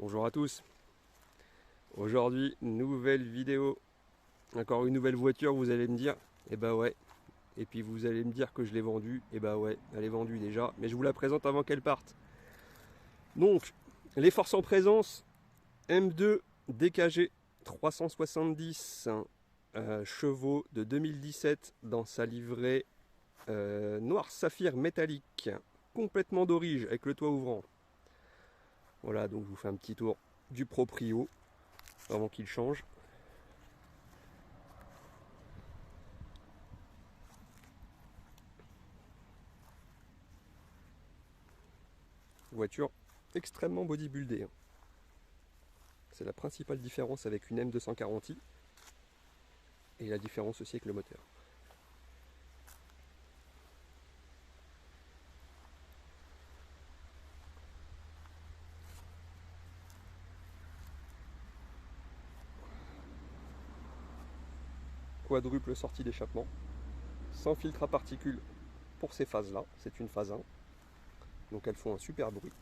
Bonjour à tous. Aujourd'hui, nouvelle vidéo. Encore une nouvelle voiture, vous allez me dire. Eh bah ouais. Et puis vous allez me dire que je l'ai vendue. Eh bah ouais, elle est vendue déjà. Mais je vous la présente avant qu'elle parte. Donc, les forces en présence. M2 DKG 370 chevaux de 2017 dans sa livrée noir saphir métallique. Complètement d'orige avec le toit ouvrant. Voilà, donc je vous fais un petit tour du proprio avant qu'il change. Voiture extrêmement bodybuildée. C'est la principale différence avec une M240i et la différence aussi avec le moteur. Quadruple sortie d'échappement, sans filtre à particules pour ces phases-là, c'est une phase 1, donc elles font un super bruit.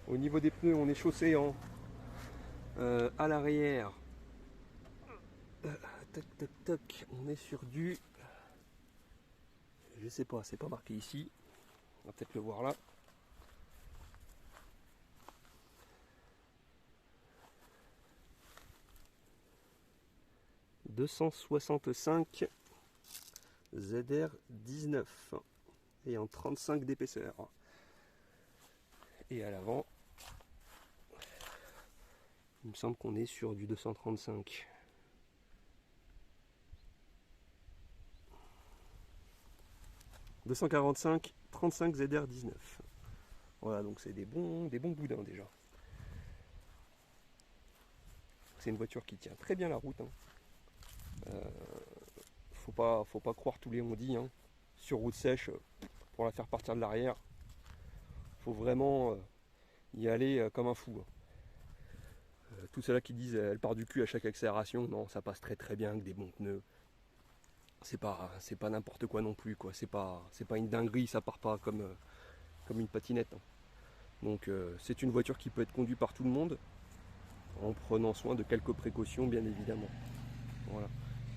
Au niveau des pneus, on est chaussé en à l'arrière. Tac tac tac, on est sur du, je sais pas, c'est pas marqué ici, on va peut-être le voir là. « 265 ZR 19 et en 35 d'épaisseur. Et à l'avant, il me semble qu'on est sur du 235. « 245 35 ZR 19. Voilà, donc c'est des bons boudins déjà. C'est une voiture qui tient très bien la route. Faut pas croire tous les on-dit. Sur route sèche, pour la faire partir de l'arrière, faut vraiment y aller comme un fou. Tous ceux-là qui disent elle part du cul à chaque accélération, non, ça passe très bien avec des bons pneus. C'est pas n'importe quoi non plus, quoi. C'est pas une dinguerie, ça part pas comme une patinette. Donc c'est une voiture qui peut être conduite par tout le monde, en prenant soin de quelques précautions bien évidemment. Voilà,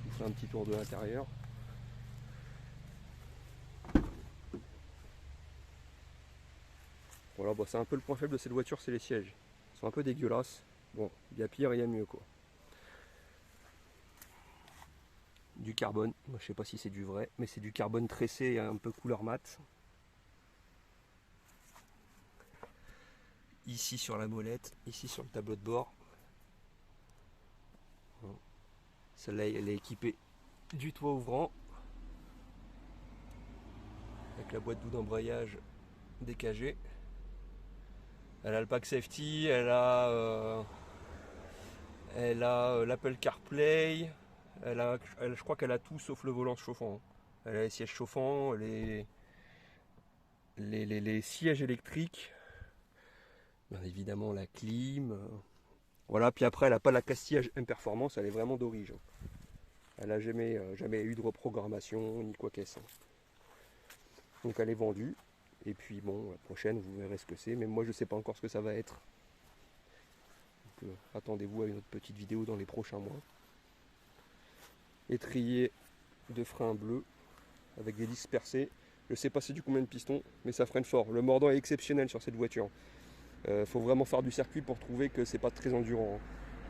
je vous fais un petit tour de l'intérieur. Voilà, bah, c'est un peu le point faible de cette voiture, c'est les sièges. Ils sont un peu dégueulasses. Bon, il y a pire, il y a mieux quoi. Du carbone, je sais pas si c'est du vrai, mais c'est du carbone tressé un peu couleur mat. Ici sur la molette, ici sur le tableau de bord. Celle-là, elle est équipée du toit ouvrant, avec la boîte d'eau d'embrayage DKG. Elle a le pack safety, elle a l'Apple CarPlay, je crois qu'elle a tout sauf le volant chauffant. Elle a les sièges chauffants, les sièges électriques, bien évidemment la clim. Voilà, puis après elle n'a pas la castillage M Performance, elle est vraiment d'origine. Elle n'a jamais eu de reprogrammation ni quoi qu'est-ce. Donc elle est vendue. Et puis bon, la prochaine vous verrez ce que c'est, mais moi je sais pas encore ce que ça va être. Donc attendez-vous à une autre petite vidéo dans les prochains mois. Étrier de frein bleu avec des dispersés. Je sais pas c'est du combien de pistons, mais ça freine fort. Le mordant est exceptionnel sur cette voiture. Faut vraiment faire du circuit pour trouver que c'est pas très endurant.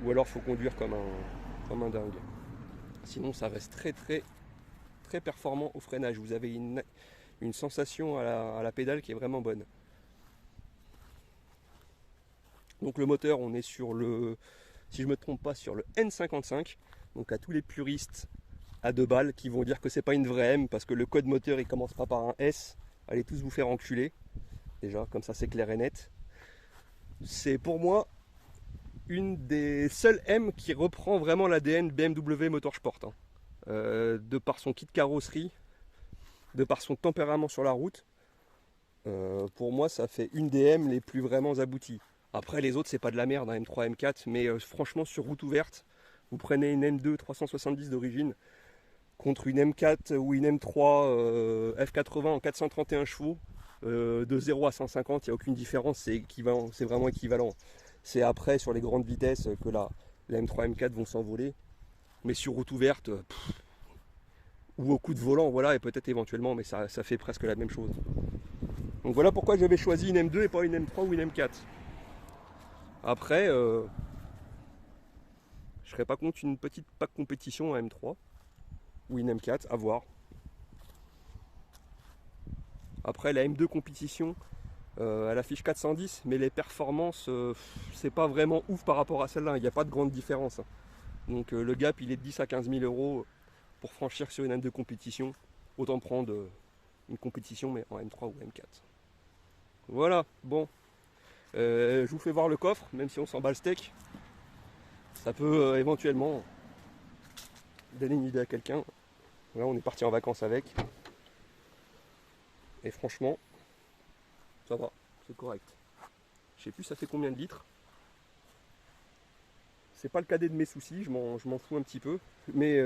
Ou alors faut conduire comme un dingue. Sinon ça reste très performant au freinage. Vous avez une sensation à la pédale qui est vraiment bonne. Donc le moteur, on est sur le, si je me trompe pas, sur le N55. Donc à tous les puristes à 2 balles qui vont dire que c'est pas une vraie M parce que le code moteur il commence pas par un S. Allez tous vous faire enculer. Déjà, comme ça c'est clair et net. C'est pour moi une des seules M qui reprend vraiment l'ADN BMW Motorsport. De par son kit carrosserie, de par son tempérament sur la route, pour moi ça fait une des M les plus vraiment abouties. Après les autres c'est pas de la merde, M3, M4, mais franchement sur route ouverte, vous prenez une M2 370 d'origine contre une M4 ou une M3 F80 en 431 chevaux, de 0 à 150, il n'y a aucune différence, c'est équivalent, c'est vraiment équivalent. C'est après sur les grandes vitesses que la M3 M4 vont s'envoler. Mais sur route ouverte, ou au coup de volant, voilà, et peut-être éventuellement, mais ça fait presque la même chose. Donc voilà pourquoi j'avais choisi une M2 et pas une M3 ou une M4. Après, je serais pas contre une petite pack compétition en M3 ou une M4, à voir. Après la M2 compétition, elle affiche 410, mais les performances, c'est pas vraiment ouf par rapport à celle-là, il n'y a pas de grande différence. Donc le gap il est de 10 à 15 000 euros pour franchir sur une M2 compétition. Autant prendre une compétition mais en M3 ou M4. Voilà, bon. Je vous fais voir le coffre, même si on s'en bat le steak. Ça peut éventuellement donner une idée à quelqu'un. Là on est parti en vacances avec. Et franchement, ça va, c'est correct. Je sais plus ça fait combien de litres. C'est pas le cadet de mes soucis, je m'en fous un petit peu. Mais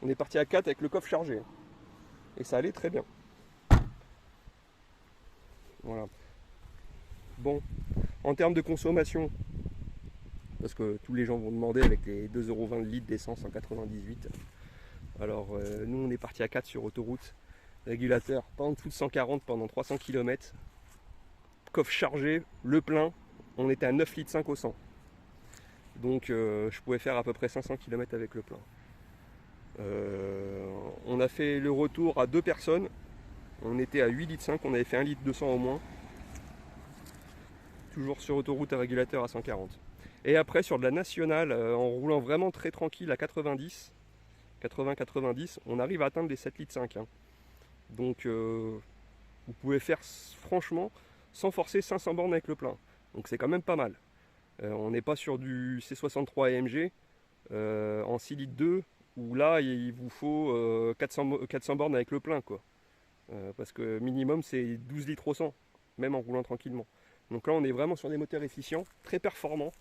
on est parti à 4 avec le coffre chargé. Et ça allait très bien. Voilà. Bon, en termes de consommation, parce que tous les gens vont demander avec les 2,20€ de litre d'essence en 98. Alors nous on est parti à 4 sur autoroute. Régulateur pas en dessous de 140 pendant 300 km. Coffre chargé, le plein, on était à 9,5 litres au 100. Donc je pouvais faire à peu près 500 km avec le plein. On a fait le retour à 2 personnes. On était à 8,5 litres, on avait fait 1,2 litre au moins. Toujours sur autoroute à régulateur à 140. Et après sur de la nationale, en roulant vraiment très tranquille à 90, 80-90, on arrive à atteindre les 7,5 litres. Hein. Donc vous pouvez faire franchement sans forcer 500 bornes avec le plein. Donc c'est quand même pas mal. On n'est pas sur du C63 AMG en 6 litres 2 où là il vous faut 400 bornes avec le plein quoi. Parce que minimum c'est 12 litres au 100, même en roulant tranquillement. Donc là on est vraiment sur des moteurs efficients, très performants.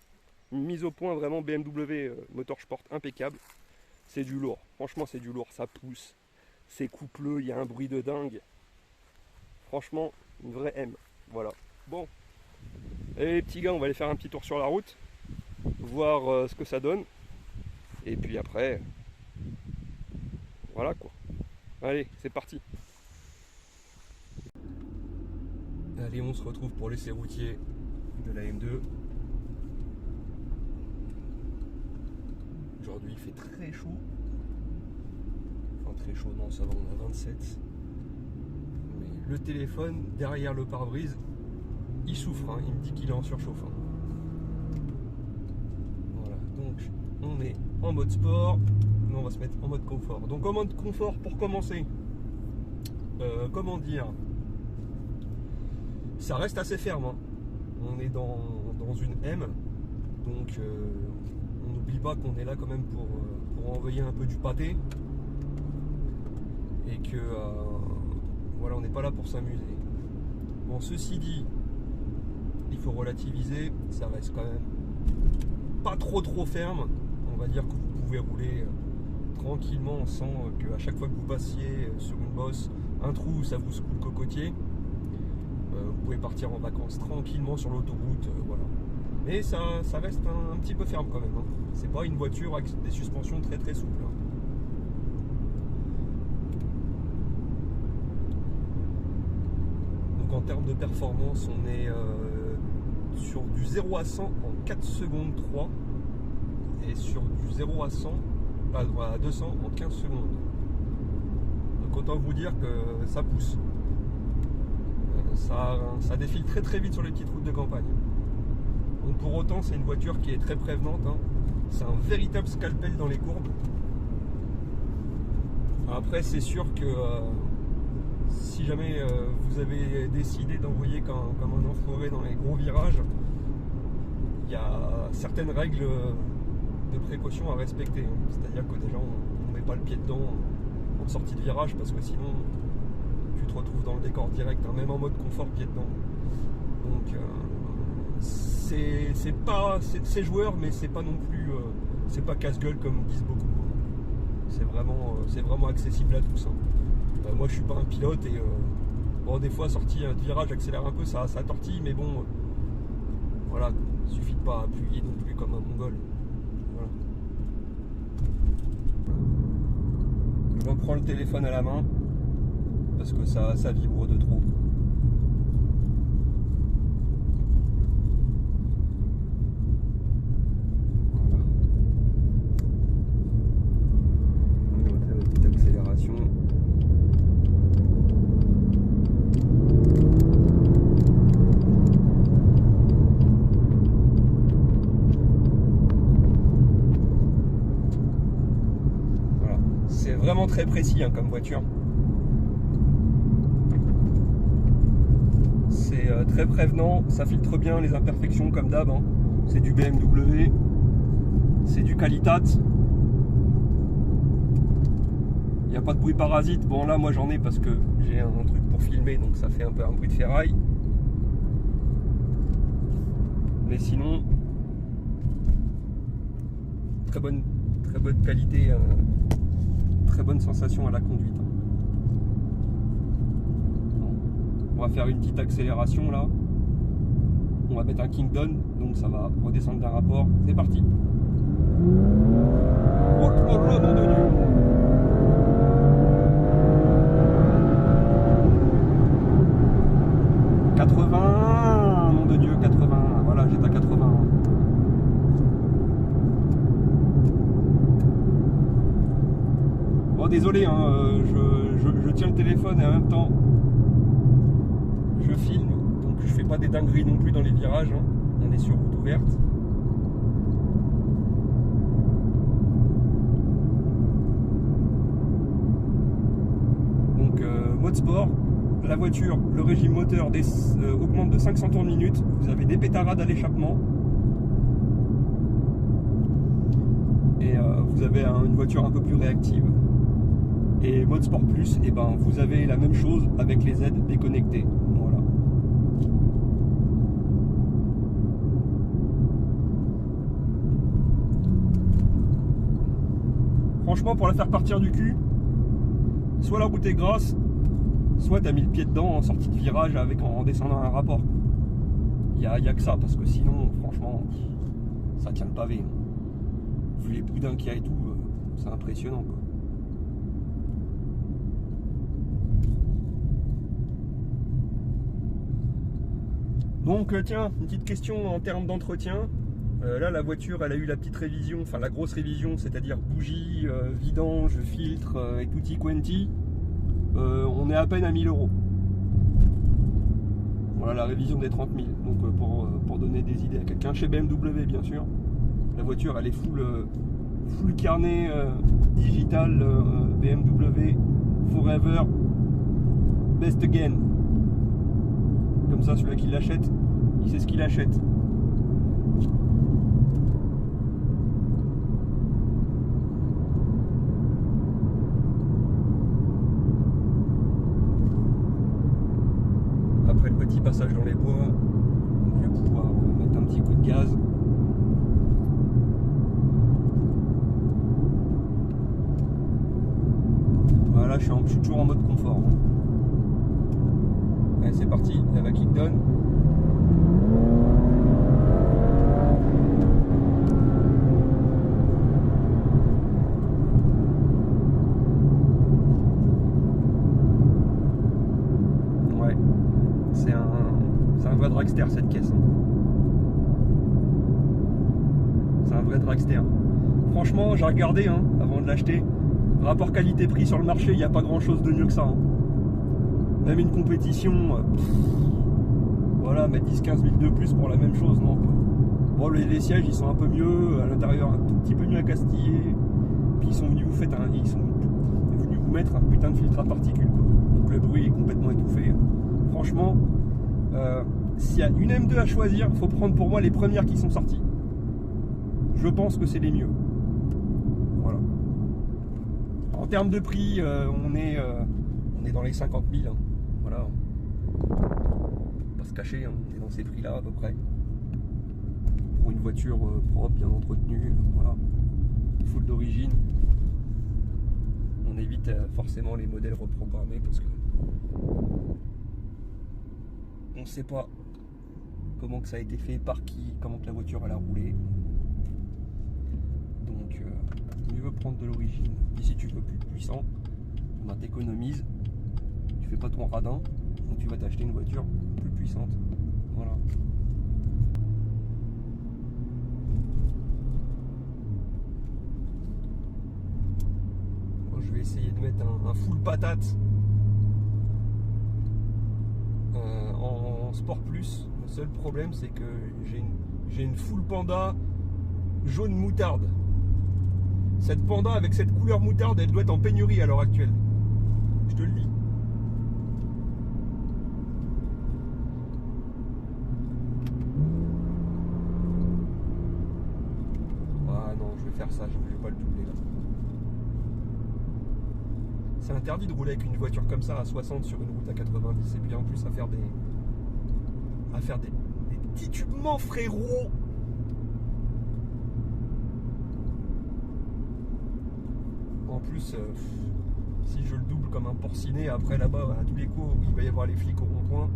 Une mise au point vraiment BMW Motorsport impeccable. C'est du lourd, franchement c'est du lourd, ça pousse. C'est coupleux, il y a un bruit de dingue. Franchement, une vraie M. Voilà. Bon. Allez les petits gars, on va aller faire un petit tour sur la route. Voir ce que ça donne. Et puis après, voilà quoi. Allez, c'est parti. Allez, on se retrouve pour l'essai routier de la M2. Aujourd'hui, il fait très chaud. Enfin, très chaud, non, ça va, on a 27. Mais le téléphone, derrière le pare-brise, il souffre. Hein, il me dit qu'il est en surchauffant. Voilà, donc on est en mode sport. Nous, on va se mettre en mode confort. Donc, en mode confort, pour commencer, comment dire, ça reste assez ferme. Hein. On est dans une M, donc on n'oublie pas qu'on est là quand même pour envoyer un peu du pâté et que voilà, on n'est pas là pour s'amuser. Bon, ceci dit, il faut relativiser, ça reste quand même pas trop ferme. On va dire que vous pouvez rouler tranquillement sans qu'à chaque fois que vous passiez sur une bosse, un trou, ça vous secoue le cocotier. Vous pouvez partir en vacances tranquillement sur l'autoroute, voilà. Mais ça reste un petit peu ferme quand même. Hein. C'est pas une voiture avec des suspensions très souples. Hein. Donc en termes de performance, on est sur du 0 à 100 en 4 secondes 3 et sur du 0 à 100 à 200 en 15 secondes. Donc autant vous dire que ça pousse. Ça défile très vite sur les petites routes de campagne. Donc pour autant, c'est une voiture qui est très prévenante. Hein. C'est un véritable scalpel dans les courbes. Après, c'est sûr que si jamais vous avez décidé d'envoyer comme un enfoiré dans les gros virages, il y a certaines règles de précaution à respecter. Hein. C'est-à-dire que déjà, on ne met pas le pied dedans en sortie de virage parce que sinon, tu te retrouves dans le décor direct, hein, même en mode confort pied dedans. Donc c'est joueur, mais c'est pas non plus c'est pas casse-gueule comme disent beaucoup. C'est vraiment accessible à tous. Hein. Moi je suis pas un pilote et bon, des fois sortie de virage, j'accélère un peu, ça tortille, mais bon, Voilà, il suffit de pas appuyer non plus comme un mongol. Voilà. Je reprends le téléphone à la main parce que ça vibre de trop. Voilà. On va faire une petite accélération. Voilà. C'est vraiment très précis hein, comme voiture. C'est très prévenant, ça filtre bien les imperfections comme d'hab. Hein. C'est du BMW, c'est du Qualitat. Il n'y a pas de bruit parasite. Bon là moi j'en ai parce que j'ai un truc pour filmer donc ça fait un peu un bruit de ferraille. Mais sinon, très bonne qualité, très bonne sensation à la conduite. On va faire une petite accélération là. On va mettre un Kingdon, donc ça va redescendre d'un rapport. C'est parti. Oh là, nom de Dieu. « 80, nom de Dieu, 80. Voilà, j'étais à 80. Bon, désolé, hein, je tiens le téléphone et en même temps je filme, donc je fais pas des dingueries non plus dans les virages. Hein. On est sur route ouverte. Donc mode sport, la voiture, le régime moteur augmente de 500 tours minute. Vous avez des pétarades à l'échappement. Et vous avez une voiture un peu plus réactive. Et mode sport plus, et ben vous avez la même chose avec les aides déconnectées. Voilà. Franchement, pour la faire partir du cul, soit la route est grasse, soit t'as mis le pied dedans en sortie de virage en descendant un rapport. Il y a que ça, parce que sinon, franchement, ça tient le pavé. Vu les boudins qu'il y a et tout, c'est impressionnant quoi. Donc tiens, une petite question en termes d'entretien. Là la voiture elle a eu la petite révision, enfin la grosse révision, c'est-à-dire bougie, vidange, filtre et tutti quanti. On est à peine à 1000 €. Voilà la révision des 30 000. Donc pour donner des idées à quelqu'un, chez BMW bien sûr. La voiture elle est full carnet digital BMW Forever Best Again. Comme ça, celui qui l'achète, il sait ce qu'il achète. Après le petit passage dans les bois, je vais pouvoir mettre un petit coup de gaz. Voilà, je suis toujours en mode confort. Allez, c'est parti, la va kick down. Ouais, c'est un vrai dragster cette caisse. C'est un vrai dragster. Franchement, j'ai regardé hein, avant de l'acheter. Rapport qualité-prix sur le marché, il n'y a pas grand chose de mieux que ça. Hein. Même une compétition, voilà, mettre 10-15 000 de plus pour la même chose, non. Bon, les sièges, ils sont un peu mieux, à l'intérieur, un tout petit peu mieux accastillés. Puis ils sont venus vous mettre un putain de filtre à particules, quoi. Donc le bruit est complètement étouffé. Franchement, s'il y a une M2 à choisir, il faut prendre pour moi les premières qui sont sorties. Je pense que c'est les mieux. Voilà. En termes de prix, on est dans les 50 000. Hein. Voilà. Pas se cacher, hein. On est dans ces prix-là à peu près. Pour une voiture propre, bien entretenue, voilà. Full d'origine. On évite forcément les modèles reprogrammés parce que on ne sait pas comment que ça a été fait, par qui, comment que la voiture elle a roulé. Donc mieux vaut prendre de l'origine. Et si tu veux plus puissant, ben, t'économises, tu fais pas ton radin, donc tu vas t'acheter une voiture plus puissante. Voilà. Bon, je vais essayer de mettre un full patate en Sport Plus. Le seul problème c'est que j'ai une full Panda jaune moutarde. Cette Panda avec cette couleur moutarde, elle doit être en pénurie à l'heure actuelle. Je te le dis. Ah non, je vais faire ça, je vais pas le doubler là. C'est interdit de rouler avec une voiture comme ça à 60 sur une route à 90 et puis en plus à faire des titubements, frérot. En plus, si je le double comme un porciné, après là-bas, à tous les coups, il va y avoir les flics au rond-point.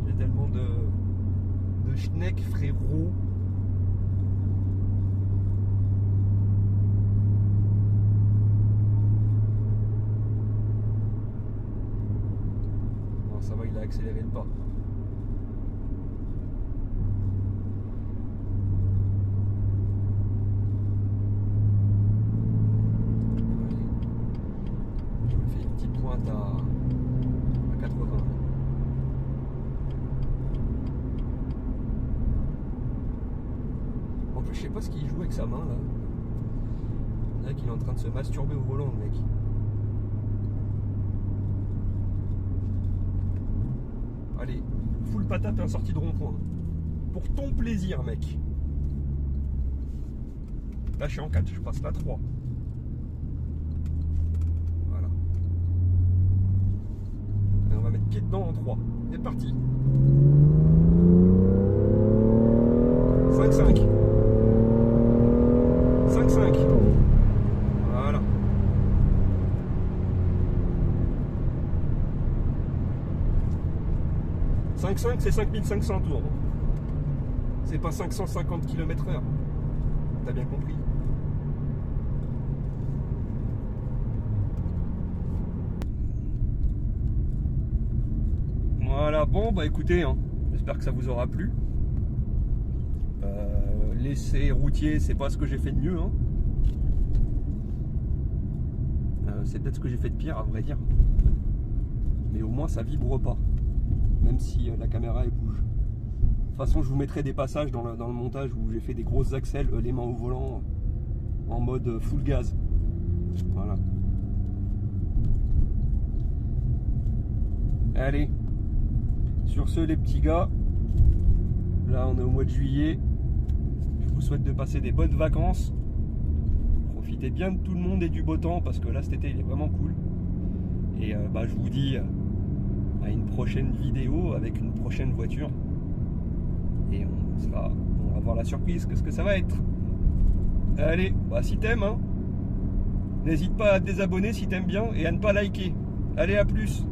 Il y a tellement de schneck, frérot. Non, ça va, il a accéléré le pas. À 80. En plus, je sais pas ce qu'il joue avec sa main là. On dirait qu'il est en train de se masturber au volant, le mec. Allez, full patate et un sortie de rond-point. Pour ton plaisir, mec. Là, je suis en 4, je passe la 3. On va mettre pied dedans en 3. C'est parti. 5-5. 5-5. Voilà. « 5-5 » c'est 5500 tours. C'est pas 550 km/h. T'as bien compris. Voilà, bon bah écoutez, hein, j'espère que ça vous aura plu. L'essai routier, c'est pas ce que j'ai fait de mieux. Hein. C'est peut-être ce que j'ai fait de pire, à vrai dire. Mais au moins ça vibre pas, même si la caméra elle bouge. De toute façon, je vous mettrai des passages dans le montage où j'ai fait des grosses accels, les mains au volant, en mode full gaz. Voilà. Allez. Sur ce, les petits gars, là on est au mois de juillet, je vous souhaite de passer des bonnes vacances, profitez bien de tout le monde et du beau temps parce que là cet été il est vraiment cool, et je vous dis à une prochaine vidéo avec une prochaine voiture, et on va voir la surprise, qu'est-ce que ça va être. Allez, si t'aimes, hein, n'hésite pas à te désabonner si t'aimes bien et à ne pas liker. Allez, à plus.